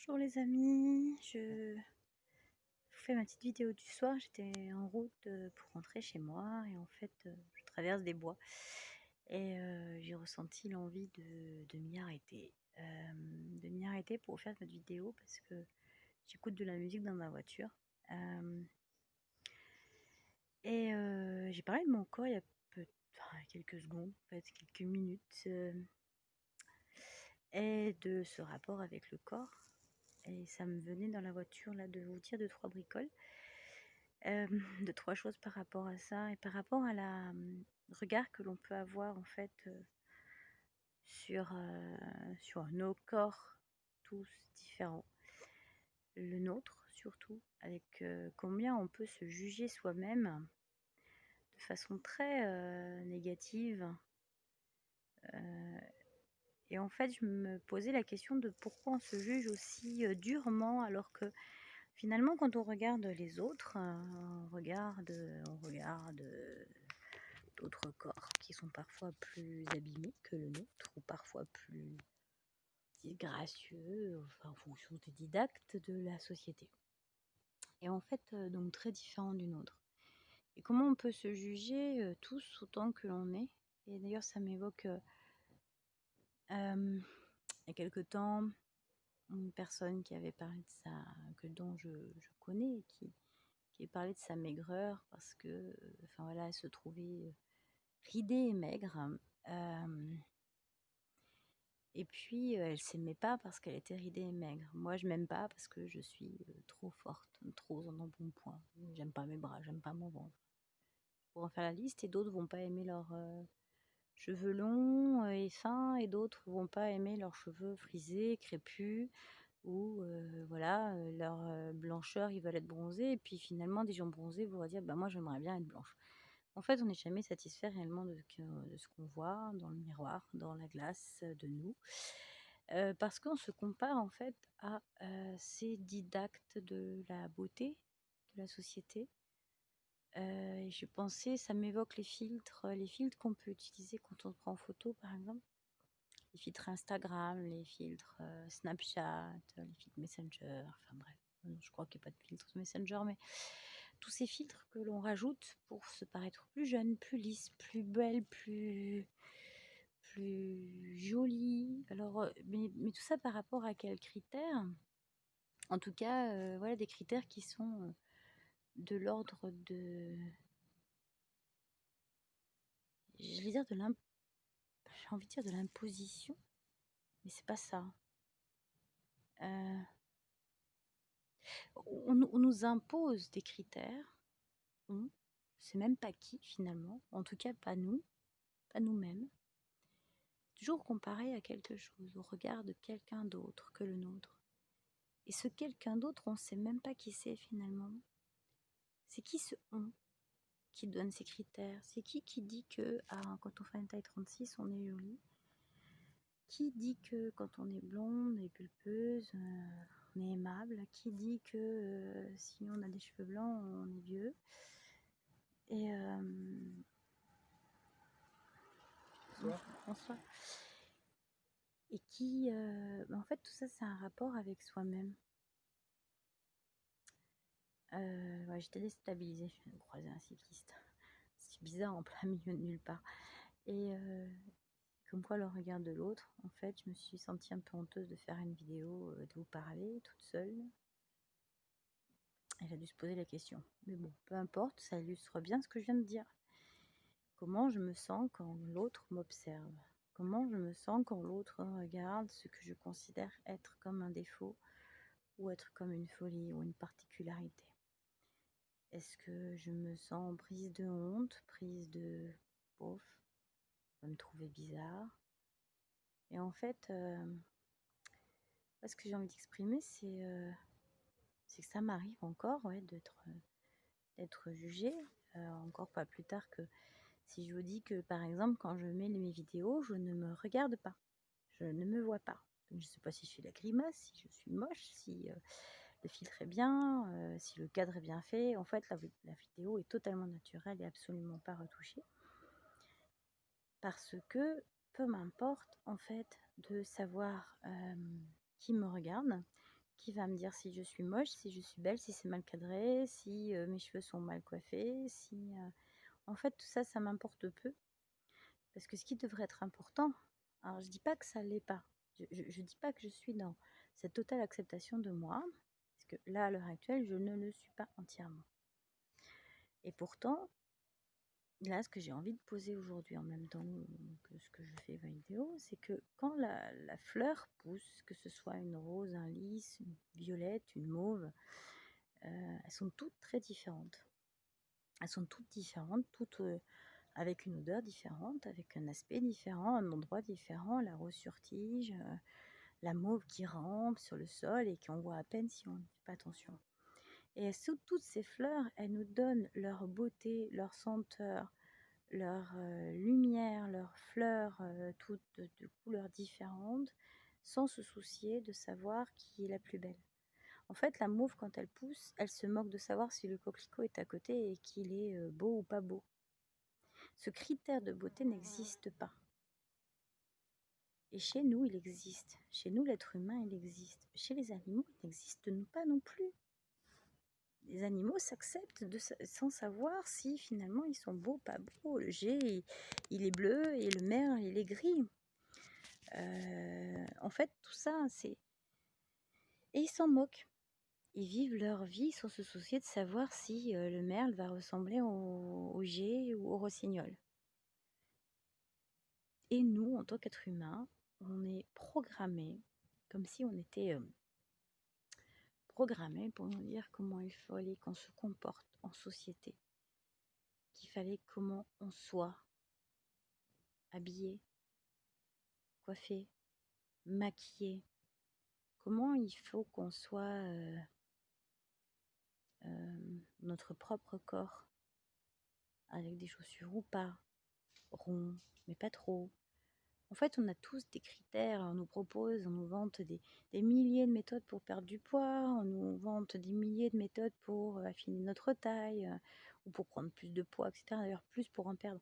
Bonjour les amis, je vous fais ma petite vidéo du soir. J'étais en route pour rentrer chez moi et en fait je traverse des bois et j'ai ressenti l'envie de m'y arrêter. De m'y arrêter pour faire cette vidéo parce que j'écoute de la musique dans ma voiture. Euh, et j'ai parlé de mon corps il y a quelques secondes, en fait, quelques minutes, et de ce rapport avec le corps. Et ça me venait dans la voiture là de vous dire 2-3 bricoles. De 3 choses par rapport à ça et par rapport à la regard que l'on peut avoir en fait, sur nos corps tous différents. Le nôtre surtout, avec combien on peut se juger soi-même de façon très négative. Et en fait, je me posais la question de pourquoi on se juge aussi durement alors que finalement, quand on regarde les autres, on regarde d'autres corps qui sont parfois plus abîmés que le nôtre ou parfois plus disgracieux, enfin, en fonction des didactes de la société. Et en fait, donc très différents du nôtre. Et comment on peut se juger tous autant que l'on est. Et d'ailleurs, ça m'évoque il y a quelque temps une personne qui avait parlé de ça, dont je connais, qui parlait de sa maigreur parce que, enfin voilà, elle se trouvait ridée et maigre. Et puis, elle s'aimait pas parce qu'elle était ridée et maigre. Moi, je m'aime pas parce que je suis trop forte, trop en embonpoint. J'aime pas mes bras, j'aime pas mon ventre. Pour en faire la liste, et d'autres vont pas aimer leurs cheveux longs et fins, et d'autres vont pas aimer leurs cheveux frisés, crépus, ou voilà, leur blancheur, ils veulent être bronzés, et puis finalement, des gens bronzés vont dire, bah moi, j'aimerais bien être blanche. En fait, on n'est jamais satisfait réellement de ce qu'on voit dans le miroir, dans la glace de nous. Parce qu'on se compare en fait à ces didactes de la beauté de la société. Et je pensais, ça m'évoque les filtres qu'on peut utiliser quand on se prend en photo, par exemple. Les filtres Instagram, les filtres Snapchat, les filtres Messenger, enfin bref. Je crois qu'il n'y a pas de filtre Messenger, mais tous ces filtres que l'on rajoute pour se paraître plus jeune, plus lisse, plus belle, plus jolie. Alors, mais tout ça par rapport à quels critères? En tout cas, voilà, des critères qui sont de l'ordre de, je vais dire de j'ai envie de dire de l'imposition, mais c'est pas ça. Euh, on nous impose des critères. On, je sais même pas qui finalement, en tout cas pas nous, pas nous-mêmes. Toujours comparé à quelque chose, au regard de quelqu'un d'autre que le nôtre. Et ce quelqu'un d'autre, on ne sait même pas qui c'est finalement. C'est qui ce on qui donne ces critères? C'est qui dit que quand on fait une taille 36, on est joli? Qui dit que quand on est blonde et pulpeuse, on est aimable? Qui dit que si on a des cheveux blancs, on est vieux? Et François. Et qui, en fait, tout ça, c'est un rapport avec soi-même. Ouais, j'étais déstabilisée, je viens de croiser un cycliste. C'est bizarre en plein milieu de nulle part. Et comme quoi le regard de l'autre, en fait, je me suis sentie un peu honteuse de faire une vidéo, de vous parler toute seule. Elle a dû se poser la question. Mais bon, peu importe, ça illustre bien ce que je viens de dire. Comment je me sens quand l'autre m'observe? Comment je me sens quand l'autre regarde ce que je considère être comme un défaut ou être comme une folie ou une particularité? Est-ce que je me sens prise de honte, prise de bof, me trouver bizarre? Et en fait, ce que j'ai envie d'exprimer, c'est que ça m'arrive encore, ouais, d'être jugée. Encore pas plus tard que si je vous dis que, par exemple, quand je mets mes vidéos, je ne me regarde pas. Je ne me vois pas. Donc, je ne sais pas si je fais la grimace, si je suis moche, si le filtre est bien, si le cadre est bien fait. En fait, la vidéo est totalement naturelle et absolument pas retouchée. Parce que peu m'importe, en fait, de savoir qui me regarde, qui va me dire si je suis moche, si je suis belle, si c'est mal cadré, si mes cheveux sont mal coiffés, si... En fait, tout ça, ça m'importe peu. Parce que ce qui devrait être important, alors je dis pas que ça l'est pas. Je dis pas que je suis dans cette totale acceptation de moi, parce que là, à l'heure actuelle, je ne le suis pas entièrement. Et pourtant, là, ce que j'ai envie de poser aujourd'hui en même temps que ce que je fais ma vidéo, c'est que quand la fleur pousse, que ce soit une rose, un lys, une violette, une mauve, elles sont toutes très différentes. Elles sont toutes différentes, toutes avec une odeur différente, avec un aspect différent, un endroit différent, la rose sur tige, la mauve qui rampe sur le sol et qu'on voit à peine si on ne fait pas attention. Et toutes ces fleurs, elles nous donnent leur beauté, leur senteur, leur lumière, leurs fleurs, toutes de couleurs différentes, sans se soucier de savoir qui est la plus belle. En fait, la mauve, quand elle pousse, elle se moque de savoir si le coquelicot est à côté et qu'il est beau ou pas beau. Ce critère de beauté n'existe pas. Et chez nous, il existe. Chez nous, l'être humain, il existe. Chez les animaux, il n'existe pas non plus. Les animaux s'acceptent sans savoir si finalement ils sont beaux, pas beaux. Le G, il est bleu et le merle, il est gris. En fait, tout ça, c'est... Et ils s'en moquent. Ils vivent leur vie sans se soucier de savoir si le merle va ressembler au G ou au rossignol. Et nous, en tant qu'être humain, on est programmé, comme si on était programmé pour nous dire comment il fallait qu'on se comporte en société, qu'il fallait comment on soit habillé, coiffé, maquillé, comment il faut qu'on soit notre propre corps, avec des chaussures ou pas, ronds, mais pas trop. En fait, on a tous des critères, on nous propose, on nous vante des milliers de méthodes pour perdre du poids, on nous vante des milliers de méthodes pour affiner notre taille, ou pour prendre plus de poids, etc. D'ailleurs, plus pour en perdre.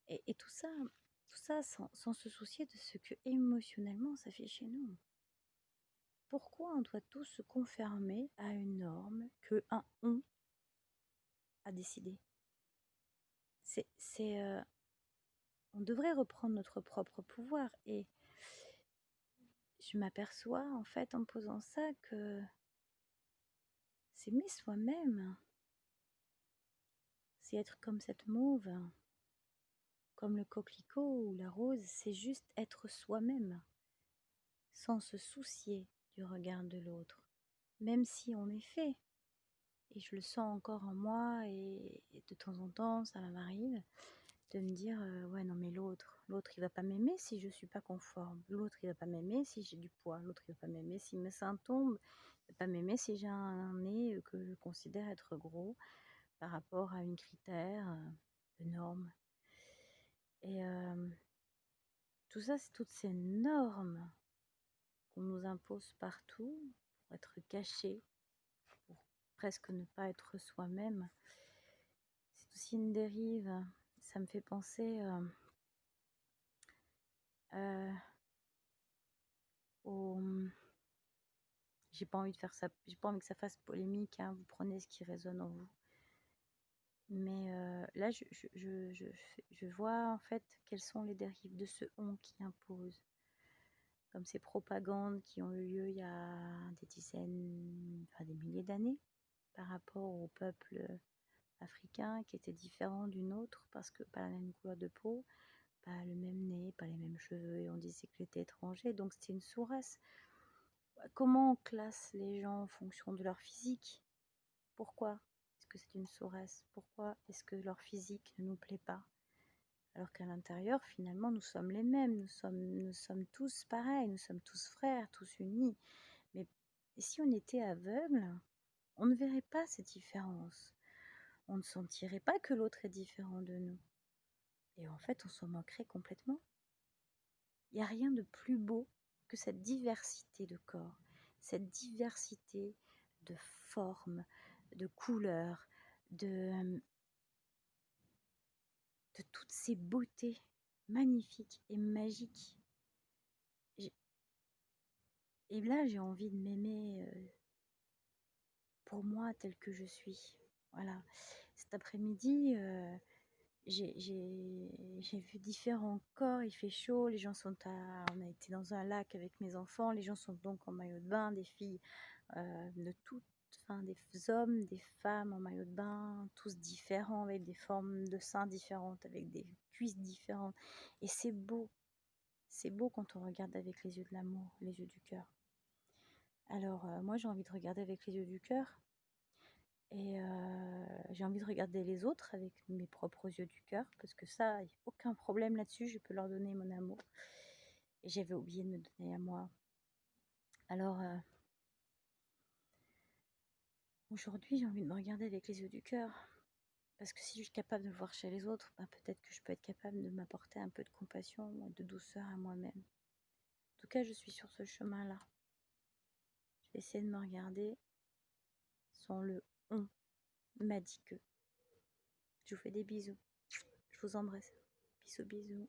Et tout ça sans se soucier de ce que émotionnellement ça fait chez nous. Pourquoi on doit tous se conformer à une norme que un on a décidé? On devrait reprendre notre propre pouvoir. Et je m'aperçois en fait en posant ça que s'aimer soi-même, c'est être comme cette mauve, comme le coquelicot ou la rose, c'est juste être soi-même, sans se soucier du regard de l'autre, même si on est fait. Et je le sens encore en moi, et de temps en temps, ça m'arrive de me dire ouais non mais l'autre il va pas m'aimer si je suis pas conforme, l'autre il va pas m'aimer si j'ai du poids, l'autre il va pas m'aimer si mes seins tombent, il va pas m'aimer si j'ai un nez que je considère être gros par rapport à une critère de norme. Et tout ça, c'est toutes ces normes qu'on nous impose partout pour être caché, pour presque ne pas être soi-même. C'est aussi une dérive. Ça me fait penser au... J'ai pas envie de faire ça, j'ai pas envie que ça fasse polémique, hein, vous prenez ce qui résonne en vous. Mais là, je vois en fait quelles sont les dérives de ce on qui impose. Comme ces propagandes qui ont eu lieu il y a des dizaines, enfin des milliers d'années, par rapport au peuple africain qui était différent du nôtre parce que pas la même couleur de peau, pas le même nez, pas les mêmes cheveux, et on disait qu'il était étranger, donc c'était une sous-race. Comment on classe les gens en fonction de leur physique? Pourquoi est-ce que c'est une sous-race? Pourquoi est-ce que leur physique ne nous plaît pas? Alors qu'à l'intérieur, finalement, nous sommes les mêmes, nous sommes tous pareils, nous sommes tous frères, tous unis. Mais si on était aveugle, on ne verrait pas ces différences. On ne sentirait pas que l'autre est différent de nous. Et en fait, on s'en moquerait complètement. Il n'y a rien de plus beau que cette diversité de corps, cette diversité de formes, de couleurs, de toutes ces beautés magnifiques et magiques. Et là, j'ai envie de m'aimer pour moi tel que je suis. Voilà. Cet après-midi, j'ai vu différents corps, il fait chaud, les gens sont on a été dans un lac avec mes enfants, les gens sont donc en maillot de bain, des filles de toutes, enfin des hommes, des femmes en maillot de bain, tous différents, avec des formes de seins différentes, avec des cuisses différentes. Et c'est beau quand on regarde avec les yeux de l'amour, les yeux du cœur. Alors moi j'ai envie de regarder avec les yeux du cœur. Et j'ai envie de regarder les autres avec mes propres yeux du cœur, parce que ça, il n'y a aucun problème là-dessus, je peux leur donner mon amour. Et j'avais oublié de me donner à moi. Alors, aujourd'hui, j'ai envie de me regarder avec les yeux du cœur, parce que si je suis capable de le voir chez les autres, ben, peut-être que je peux être capable de m'apporter un peu de compassion, de douceur à moi-même. En tout cas, je suis sur ce chemin-là. Je vais essayer de me regarder sans le on m'a dit que. Je vous fais des bisous. Je vous embrasse. Bisous, bisous.